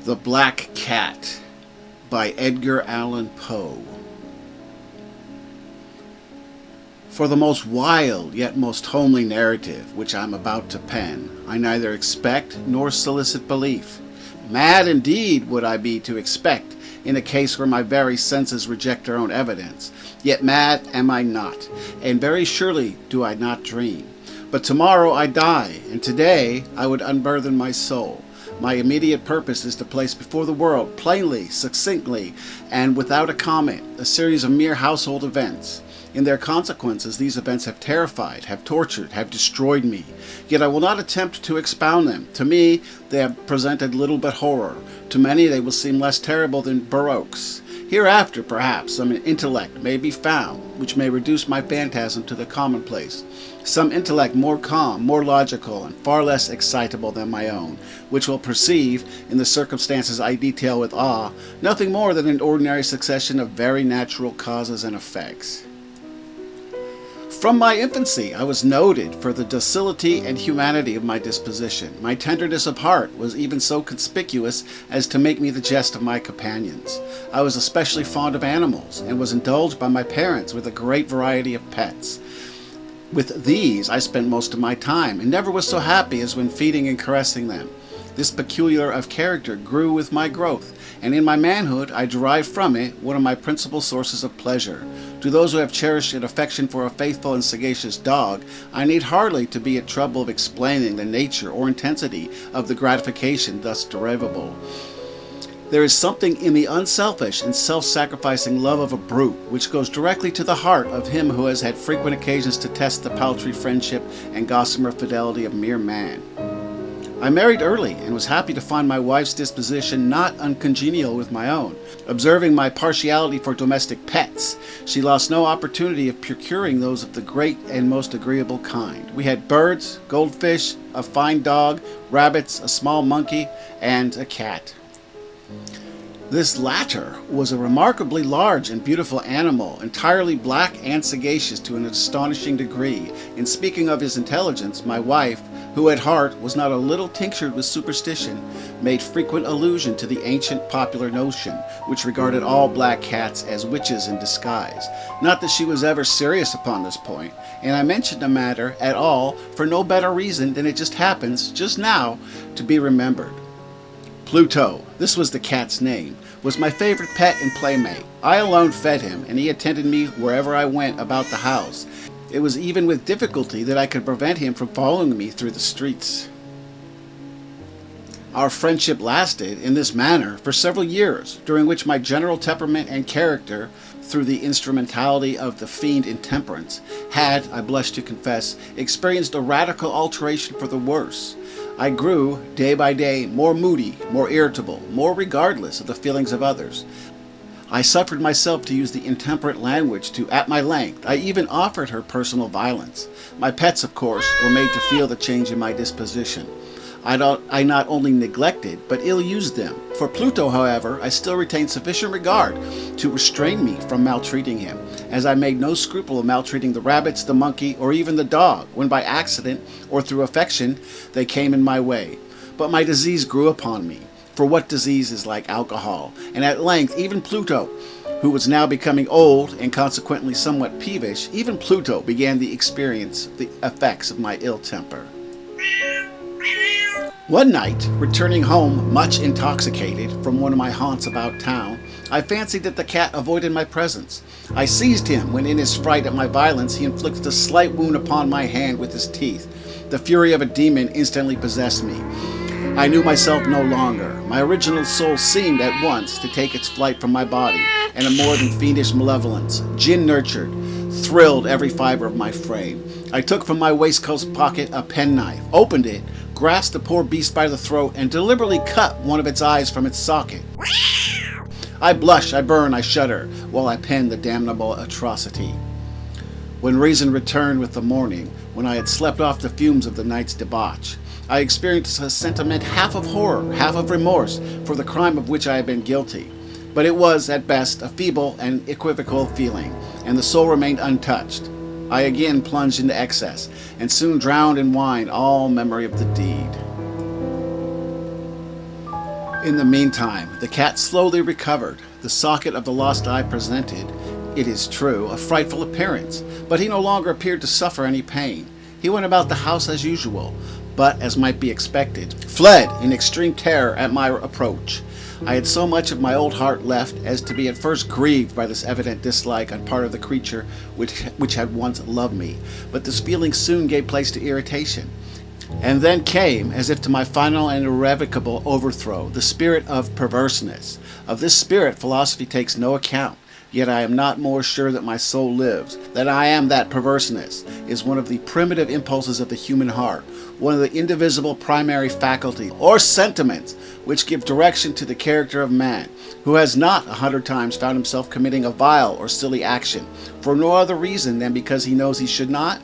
The Black Cat by Edgar Allan Poe. For the most wild yet most homely narrative which I am about to pen, I neither expect nor solicit belief. Mad indeed would I be to expect, in a case where my very senses reject their own evidence. Yet mad am I not, and very surely do I not dream. But tomorrow I die, and today I would unburthen my soul. My immediate purpose is to place before the world, plainly, succinctly, and without a comment, a series of mere household events. In their consequences, these events have terrified, have tortured, have destroyed me. Yet I will not attempt to expound them. To me, they have presented little but horror. To many, they will seem less terrible than baroques. Hereafter, perhaps, some intellect may be found, which may reduce my phantasm to the commonplace. Some intellect more calm, more logical, and far less excitable than my own, which will perceive, in the circumstances I detail with awe, nothing more than an ordinary succession of very natural causes and effects. From my infancy, I was noted for the docility and humanity of my disposition. My tenderness of heart was even so conspicuous as to make me the jest of my companions. I was especially fond of animals, and was indulged by my parents with a great variety of pets. With these I spent most of my time, and never was so happy as when feeding and caressing them. This peculiar of character grew with my growth, and in my manhood I derived from it one of my principal sources of pleasure. To those who have cherished an affection for a faithful and sagacious dog, I need hardly to be at trouble of explaining the nature or intensity of the gratification thus derivable. There is something in the unselfish and self-sacrificing love of a brute which goes directly to the heart of him who has had frequent occasions to test the paltry friendship and gossamer fidelity of mere man. I married early, and was happy to find my wife's disposition not uncongenial with my own. Observing my partiality for domestic pets, she lost no opportunity of procuring those of the great and most agreeable kind. We had birds, goldfish, a fine dog, rabbits, a small monkey, and a cat. This latter was a remarkably large and beautiful animal, entirely black and sagacious to an astonishing degree. In speaking of his intelligence, my wife, who at heart was not a little tinctured with superstition, made frequent allusion to the ancient popular notion, which regarded all black cats as witches in disguise. Not that she was ever serious upon this point, and I mention the matter at all for no better reason than it just happens, just now, to be remembered. Pluto, this was the cat's name, was my favorite pet and playmate. I alone fed him, and he attended me wherever I went about the house. It was even with difficulty that I could prevent him from following me through the streets. Our friendship lasted, in this manner, for several years, during which my general temperament and character, through the instrumentality of the fiend intemperance, had, I blush to confess, experienced a radical alteration for the worse. I grew, day by day, more moody, more irritable, more regardless of the feelings of others. I suffered myself to use the intemperate language at my length. I even offered her personal violence. My pets, of course, were made to feel the change in my disposition. I not only neglected, but ill-used them. For Pluto, however, I still retained sufficient regard to restrain me from maltreating him, as I made no scruple of maltreating the rabbits, the monkey, or even the dog, when by accident or through affection they came in my way. But my disease grew upon me, for what disease is like alcohol? And at length, even Pluto, who was now becoming old and consequently somewhat peevish, even Pluto began to experience the effects of my ill temper. One night, returning home much intoxicated from one of my haunts about town, I fancied that the cat avoided my presence. I seized him when in his fright at my violence he inflicted a slight wound upon my hand with his teeth. The fury of a demon instantly possessed me. I knew myself no longer. My original soul seemed at once to take its flight from my body, and a more than fiendish malevolence, gin-nurtured, thrilled every fiber of my frame. I took from my waistcoat pocket a penknife, opened it, grasped the poor beast by the throat, and deliberately cut one of its eyes from its socket. I blush, I burn, I shudder, while I pen the damnable atrocity. When reason returned with the morning, when I had slept off the fumes of the night's debauch, I experienced a sentiment half of horror, half of remorse, for the crime of which I had been guilty. But it was, at best, a feeble and equivocal feeling, and the soul remained untouched. I again plunged into excess, and soon drowned in wine all memory of the deed. In the meantime, the cat slowly recovered. The socket of the lost eye presented, it is true, a frightful appearance, but he no longer appeared to suffer any pain. He went about the house as usual, but, as might be expected, fled in extreme terror at my approach. I had so much of my old heart left as to be at first grieved by this evident dislike on part of the creature which had once loved me, but this feeling soon gave place to irritation. And then came, as if to my final and irrevocable overthrow, the spirit of perverseness. Of this spirit philosophy takes no account. Yet I am not more sure that my soul lives, that I am that perverseness is one of the primitive impulses of the human heart, one of the indivisible primary faculties, or sentiments, which give direction to the character of man, who has not 100 times found himself committing a vile or silly action, for no other reason than because he knows he should not?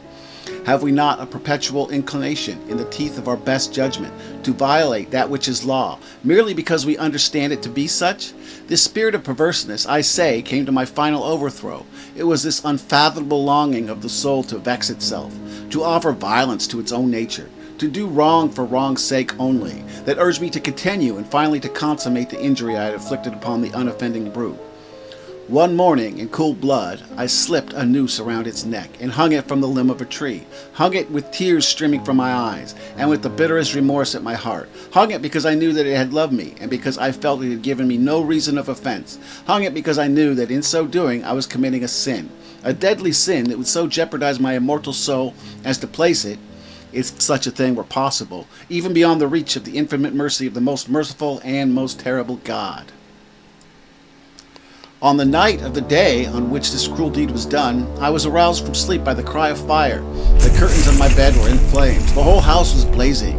Have we not a perpetual inclination, in the teeth of our best judgment, to violate that which is law, merely because we understand it to be such? This spirit of perverseness, I say, came to my final overthrow. It was this unfathomable longing of the soul to vex itself, to offer violence to its own nature, to do wrong for wrong's sake only, that urged me to continue and finally to consummate the injury I had inflicted upon the unoffending brute. One morning, in cool blood, I slipped a noose around its neck and hung it from the limb of a tree, hung it with tears streaming from my eyes, and with the bitterest remorse at my heart, hung it because I knew that it had loved me, and because I felt it had given me no reason of offense, hung it because I knew that in so doing I was committing a sin, a deadly sin that would so jeopardize my immortal soul as to place it, if such a thing were possible, even beyond the reach of the infinite mercy of the most merciful and most terrible God. On the night of the day on which this cruel deed was done, I was aroused from sleep by the cry of fire. The curtains of my bed were in flames. The whole house was blazing.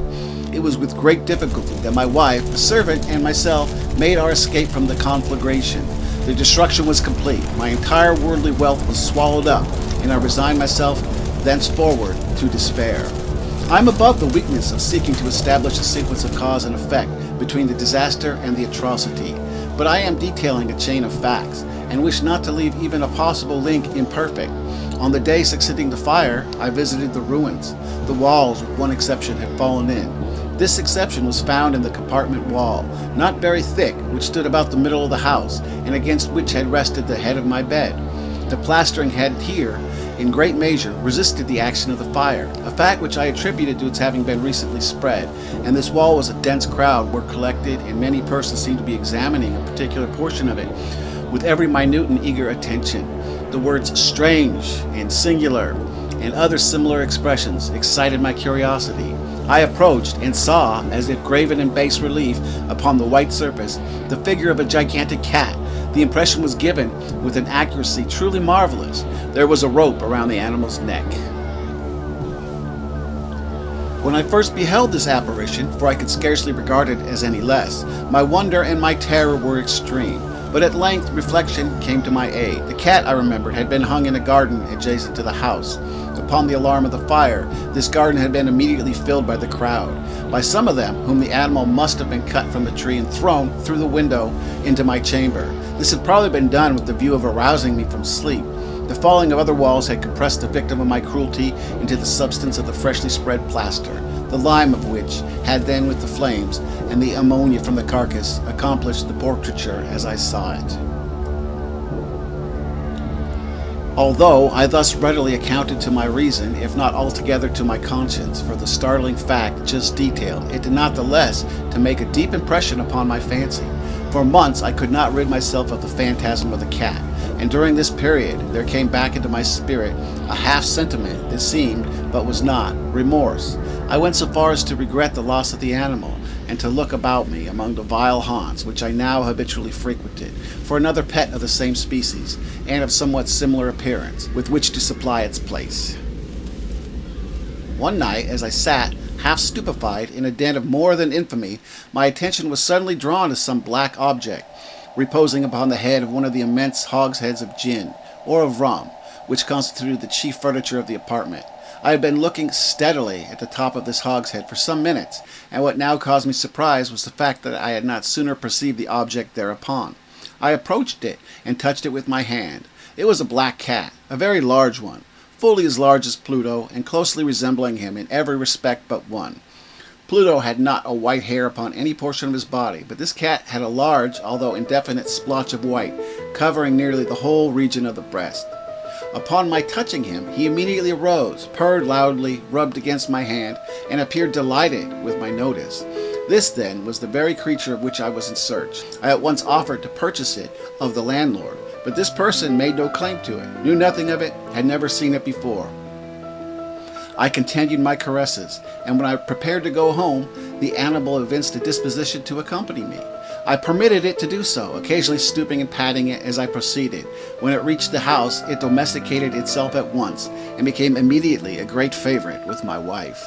It was with great difficulty that my wife, a servant, and myself made our escape from the conflagration. The destruction was complete. My entire worldly wealth was swallowed up, and I resigned myself thenceforward to despair. I am above the weakness of seeking to establish a sequence of cause and effect between the disaster and the atrocity. But I am detailing a chain of facts, and wish not to leave even a possible link imperfect. On the day succeeding the fire, I visited the ruins. The walls, with one exception, had fallen in. This exception was found in the compartment wall, not very thick, which stood about the middle of the house, and against which had rested the head of my bed. The plastering had here, in great measure, resisted the action of the fire, a fact which I attributed to its having been recently spread, and this wall was a dense crowd were collected, and many persons seemed to be examining a particular portion of it with every minute and eager attention. The words strange and singular and other similar expressions excited my curiosity. I approached and saw, as if graven in bas relief upon the white surface, the figure of a gigantic cat. The impression was given with an accuracy truly marvelous. There was a rope around the animal's neck. When I first beheld this apparition, for I could scarcely regard it as any less, my wonder and my terror were extreme. But at length reflection came to my aid. The cat, I remembered, had been hung in a garden adjacent to the house. Upon the alarm of the fire, this garden had been immediately filled by the crowd, by some of them whom the animal must have been cut from the tree and thrown through the window into my chamber. This had probably been done with the view of arousing me from sleep. The falling of other walls had compressed the victim of my cruelty into the substance of the freshly spread plaster, the lime of which had then, with the flames and the ammonia from the carcass, accomplished the portraiture as I saw it. Although I thus readily accounted to my reason, if not altogether to my conscience, for the startling fact just detailed, it did not the less to make a deep impression upon my fancy. For months I could not rid myself of the phantasm of the cat, and during this period there came back into my spirit a half sentiment that seemed, but was not, remorse. I went so far as to regret the loss of the animal, and to look about me among the vile haunts which I now habitually frequented, for another pet of the same species, and of somewhat similar appearance, with which to supply its place. One night, as I sat, half stupefied, in a den of more than infamy, my attention was suddenly drawn to some black object, reposing upon the head of one of the immense hogsheads of gin, or of rum, which constituted the chief furniture of the apartment. I had been looking steadily at the top of this hogshead for some minutes, and what now caused me surprise was the fact that I had not sooner perceived the object thereupon. I approached it, and touched it with my hand. It was a black cat, a very large one, fully as large as Pluto, and closely resembling him in every respect but one. Pluto had not a white hair upon any portion of his body, but this cat had a large, although indefinite, splotch of white, covering nearly the whole region of the breast. Upon my touching him, he immediately arose, purred loudly, rubbed against my hand, and appeared delighted with my notice. This, then, was the very creature of which I was in search. I at once offered to purchase it of the landlord, but this person made no claim to it, knew nothing of it, had never seen it before. I continued my caresses, and when I prepared to go home, the animal evinced a disposition to accompany me. I permitted it to do so, occasionally stooping and patting it as I proceeded. When it reached the house, it domesticated itself at once, and became immediately a great favorite with my wife.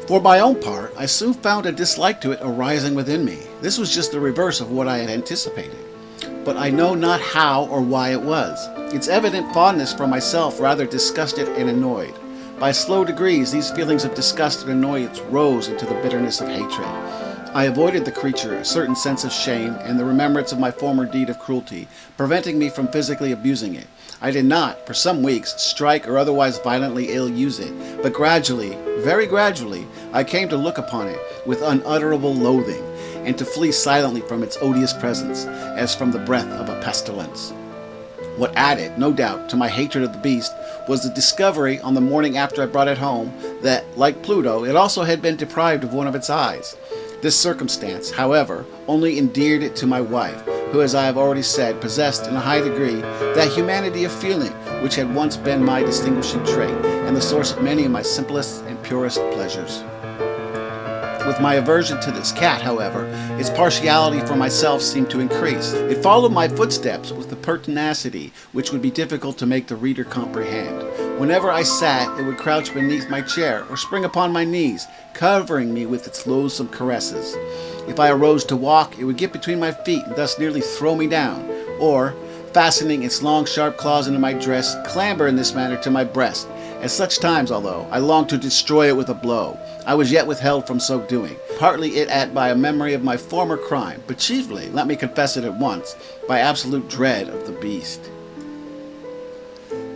For my own part, I soon found a dislike to it arising within me. This was just the reverse of what I had anticipated, but I know not how or why it was. Its evident fondness for myself rather disgusted and annoyed. By slow degrees, these feelings of disgust and annoyance rose into the bitterness of hatred. I avoided the creature, a certain sense of shame, and the remembrance of my former deed of cruelty, preventing me from physically abusing it. I did not, for some weeks, strike or otherwise violently ill-use it, but gradually, very gradually, I came to look upon it with unutterable loathing, and to flee silently from its odious presence, as from the breath of a pestilence. What added, no doubt, to my hatred of the beast was the discovery on the morning after I brought it home that, like Pluto, it also had been deprived of one of its eyes. This circumstance, however, only endeared it to my wife, who, as I have already said, possessed in a high degree that humanity of feeling which had once been my distinguishing trait, and the source of many of my simplest and purest pleasures. With my aversion to this cat, however, its partiality for myself seemed to increase. It followed my footsteps with a pertinacity which would be difficult to make the reader comprehend. Whenever I sat, it would crouch beneath my chair or spring upon my knees, covering me with its loathsome caresses. If I arose to walk, it would get between my feet and thus nearly throw me down, or, fastening its long sharp claws into my dress, clamber in this manner to my breast. At such times, although I longed to destroy it with a blow, I was yet withheld from so doing, partly by a memory of my former crime, but chiefly, let me confess it at once, by absolute dread of the beast.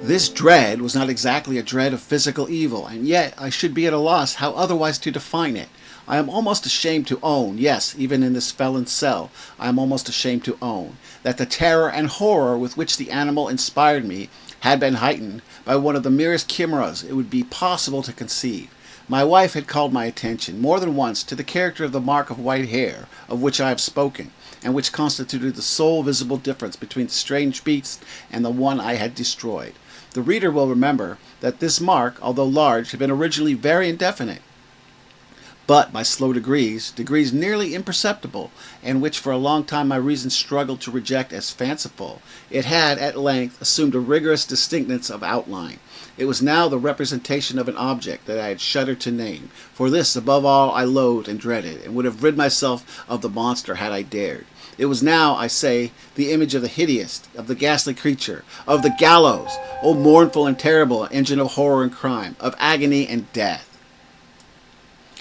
This dread was not exactly a dread of physical evil, and yet I should be at a loss how otherwise to define it. I am almost ashamed to own, yes, even in this felon's cell, I am almost ashamed to own, that the terror and horror with which the animal inspired me had been heightened by one of the merest chimeras it would be possible to conceive. My wife had called my attention more than once to the character of the mark of white hair of which I have spoken, and which constituted the sole visible difference between the strange beast and the one I had destroyed. The reader will remember that this mark, although large, had been originally very indefinite, but by slow degrees nearly imperceptible, and which for a long time my reason struggled to reject as fanciful, it had at length assumed a rigorous distinctness of outline. It was now the representation of an object that I had shuddered to name. For this, above all, I loathed and dreaded, and would have rid myself of the monster had I dared. It was now, I say, the image of the hideous, of the ghastly creature, of the gallows, O mournful and terrible engine of horror and crime, of agony and death.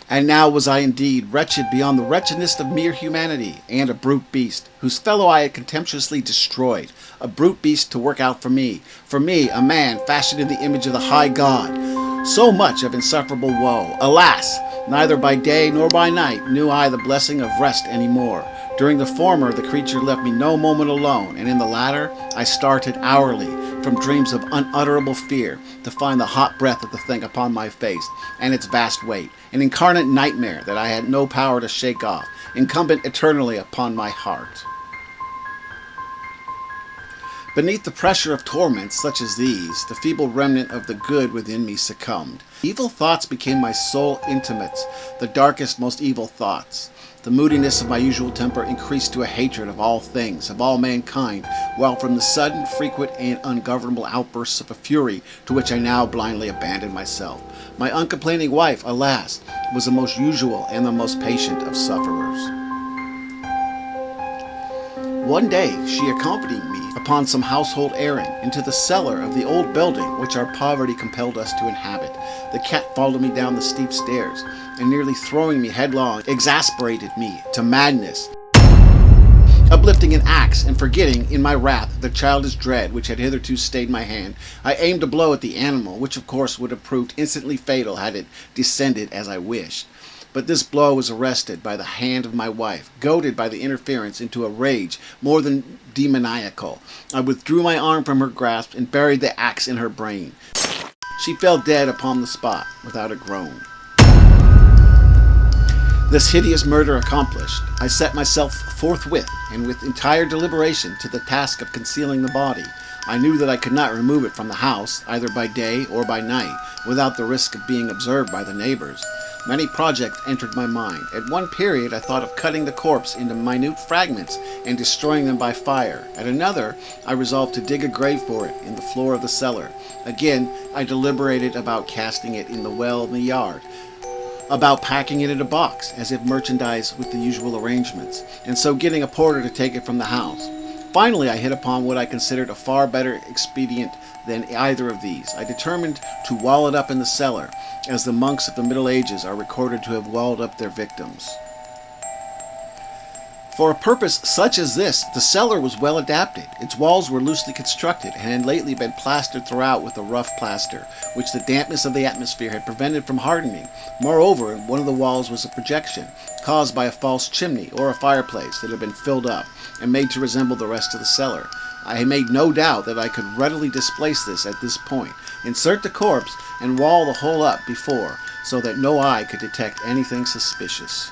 And now was I indeed wretched beyond the wretchedness of mere humanity, and a brute beast, whose fellow I had contemptuously destroyed, a brute beast to work out for me, a man fashioned in the image of the high God. So much of insufferable woe. Alas! Neither by day nor by night knew I the blessing of rest any more. During the former, the creature left me no moment alone, and in the latter, I started hourly from dreams of unutterable fear to find the hot breath of the thing upon my face and its vast weight, an incarnate nightmare that I had no power to shake off, incumbent eternally upon my heart. Beneath the pressure of torments such as these, the feeble remnant of the good within me succumbed. Evil thoughts became my sole intimates, the darkest, most evil thoughts. The moodiness of my usual temper increased to a hatred of all things, of all mankind, while from the sudden, frequent, and ungovernable outbursts of a fury to which I now blindly abandoned myself, my uncomplaining wife, alas, was the most usual and the most patient of sufferers. One day she accompanied me upon some household errand into the cellar of the old building which our poverty compelled us to inhabit. The cat followed me down the steep stairs, and nearly throwing me headlong, exasperated me to madness. Uplifting an axe and forgetting, in my wrath, the childish dread which had hitherto stayed my hand, I aimed a blow at the animal, which of course would have proved instantly fatal had it descended as I wished. But this blow was arrested by the hand of my wife, goaded by the interference into a rage more than demoniacal. I withdrew my arm from her grasp and buried the axe in her brain. She fell dead upon the spot, without a groan. This hideous murder accomplished, I set myself forthwith, and with entire deliberation, to the task of concealing the body. I knew that I could not remove it from the house, either by day or by night, without the risk of being observed by the neighbors. Many projects entered my mind. At one period I thought of cutting the corpse into minute fragments and destroying them by fire. At another, I resolved to dig a grave for it in the floor of the cellar. Again, I deliberated about casting it in the well in the yard, about packing it in a box, as if merchandise with the usual arrangements, and so getting a porter to take it from the house. Finally, I hit upon what I considered a far better expedient than either of these. I determined to wall it up in the cellar, as the monks of the Middle Ages are recorded to have walled up their victims. For a purpose such as this, the cellar was well adapted. Its walls were loosely constructed and had lately been plastered throughout with a rough plaster, which the dampness of the atmosphere had prevented from hardening. Moreover, in one of the walls was a projection, caused by a false chimney or a fireplace that had been filled up and made to resemble the rest of the cellar. I had made no doubt that I could readily displace this at this point, insert the corpse, and wall the whole up before, so that no eye could detect anything suspicious.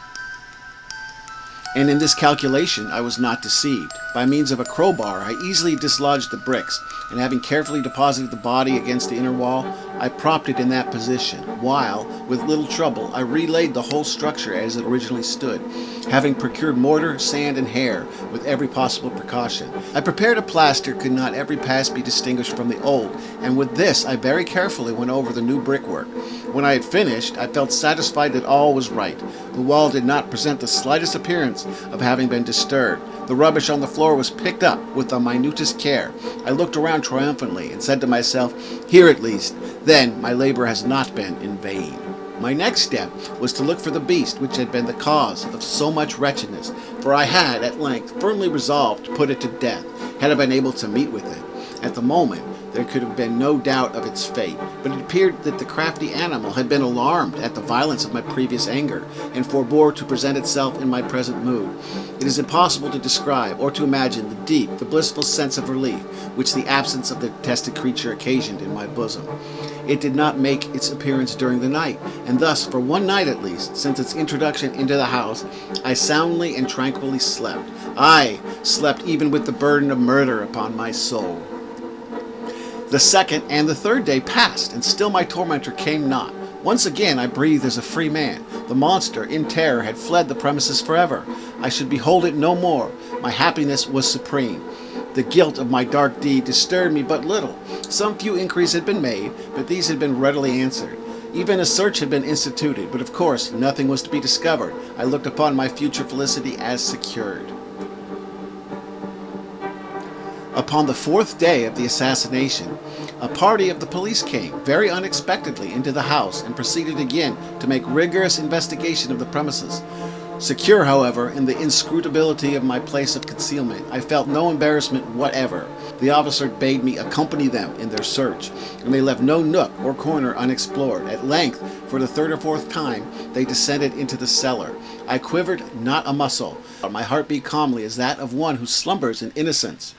And in this calculation I was not deceived. By means of a crowbar I easily dislodged the bricks, and having carefully deposited the body against the inner wall, I propped it in that position, while, with little trouble, I relaid the whole structure as it originally stood, having procured mortar, sand, and hair, with every possible precaution. I prepared a plaster could not every pass be distinguished from the old, and with this I very carefully went over the new brickwork. When I had finished, I felt satisfied that all was right. The wall did not present the slightest appearance of having been disturbed. The rubbish on the floor was picked up with the minutest care. I looked around triumphantly and said to myself, "Here at least, then, my labor has not been in vain." My next step was to look for the beast which had been the cause of so much wretchedness, for I had, at length, firmly resolved to put it to death, had I been able to meet with it. At the moment, there could have been no doubt of its fate, but it appeared that the crafty animal had been alarmed at the violence of my previous anger, and forbore to present itself in my present mood. It is impossible to describe or to imagine the deep, the blissful sense of relief which the absence of the detested creature occasioned in my bosom. It did not make its appearance during the night, and thus, for one night at least, since its introduction into the house, I soundly and tranquilly slept. I slept even with the burden of murder upon my soul. The second and the third day passed, and still my tormentor came not. Once again I breathed as a free man. The monster, in terror, had fled the premises forever. I should behold it no more. My happiness was supreme. The guilt of my dark deed disturbed me but little. Some few inquiries had been made, but these had been readily answered. Even a search had been instituted, but of course nothing was to be discovered. I looked upon my future felicity as secured. Upon the fourth day of the assassination, a party of the police came, very unexpectedly, into the house and proceeded again to make rigorous investigation of the premises. Secure, however, in the inscrutability of my place of concealment, I felt no embarrassment whatever. The officer bade me accompany them in their search, and they left no nook or corner unexplored. At length, for the third or fourth time, they descended into the cellar. I quivered not a muscle. My heart beat calmly as that of one who slumbers in innocence.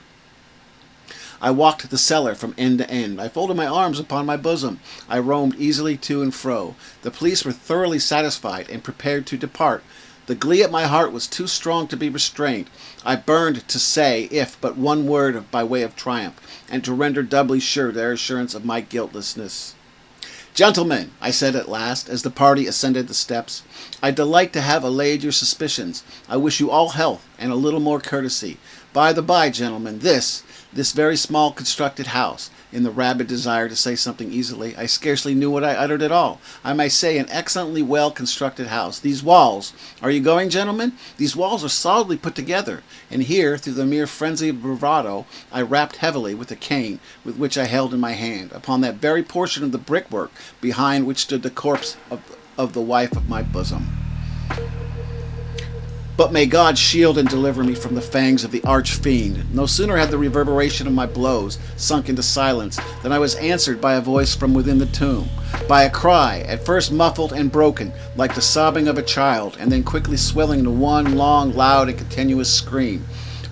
I walked the cellar from end to end. I folded my arms upon my bosom. I roamed easily to and fro. The police were thoroughly satisfied and prepared to depart. The glee at my heart was too strong to be restrained. I burned to say, if but one word by way of triumph, and to render doubly sure their assurance of my guiltlessness. "Gentlemen," I said at last, as the party ascended the steps, "I delight to have allayed your suspicions. I wish you all health and a little more courtesy. By the by, gentlemen, this very small constructed house," in the rabid desire to say something easily, I scarcely knew what I uttered at all. I may say an excellently well constructed house. These walls, are you going, gentlemen? These walls are solidly put together, and here, through the mere frenzy of bravado, I rapped heavily with the cane with which I held in my hand, upon that very portion of the brickwork behind which stood the corpse of the wife of my bosom. But may God shield and deliver me from the fangs of the arch-fiend. No sooner had the reverberation of my blows sunk into silence than I was answered by a voice from within the tomb, by a cry, at first muffled and broken, like the sobbing of a child, and then quickly swelling into one long, loud, and continuous scream,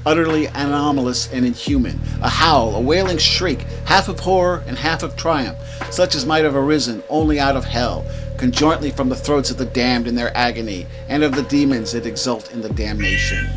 utterly anomalous and inhuman, a howl, a wailing shriek, half of horror and half of triumph, such as might have arisen only out of hell, conjointly from the throats of the damned in their agony, and of the demons that exult in the damnation.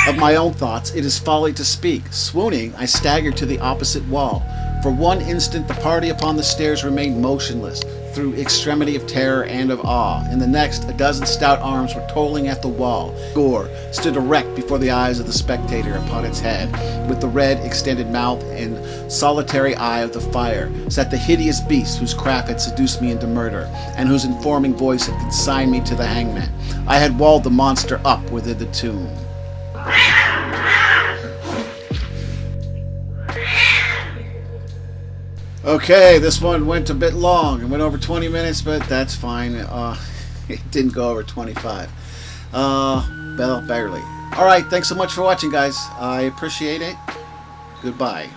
Of my own thoughts, it is folly to speak. Swooning, I staggered to the opposite wall. For one instant, the party upon the stairs remained motionless, through extremity of terror and of awe. In the next, a dozen stout arms were tolling at the wall. Gore stood erect before the eyes of the spectator upon its head. With the red, extended mouth and solitary eye of the fire, sat the hideous beast whose craft had seduced me into murder, and whose informing voice had consigned me to the hangman. I had walled the monster up within the tomb. Okay, this one went a bit long. It went over 20 minutes, but that's fine. It didn't go over 25. Well, barely. Alright, thanks so much for watching, guys. I appreciate it. Goodbye.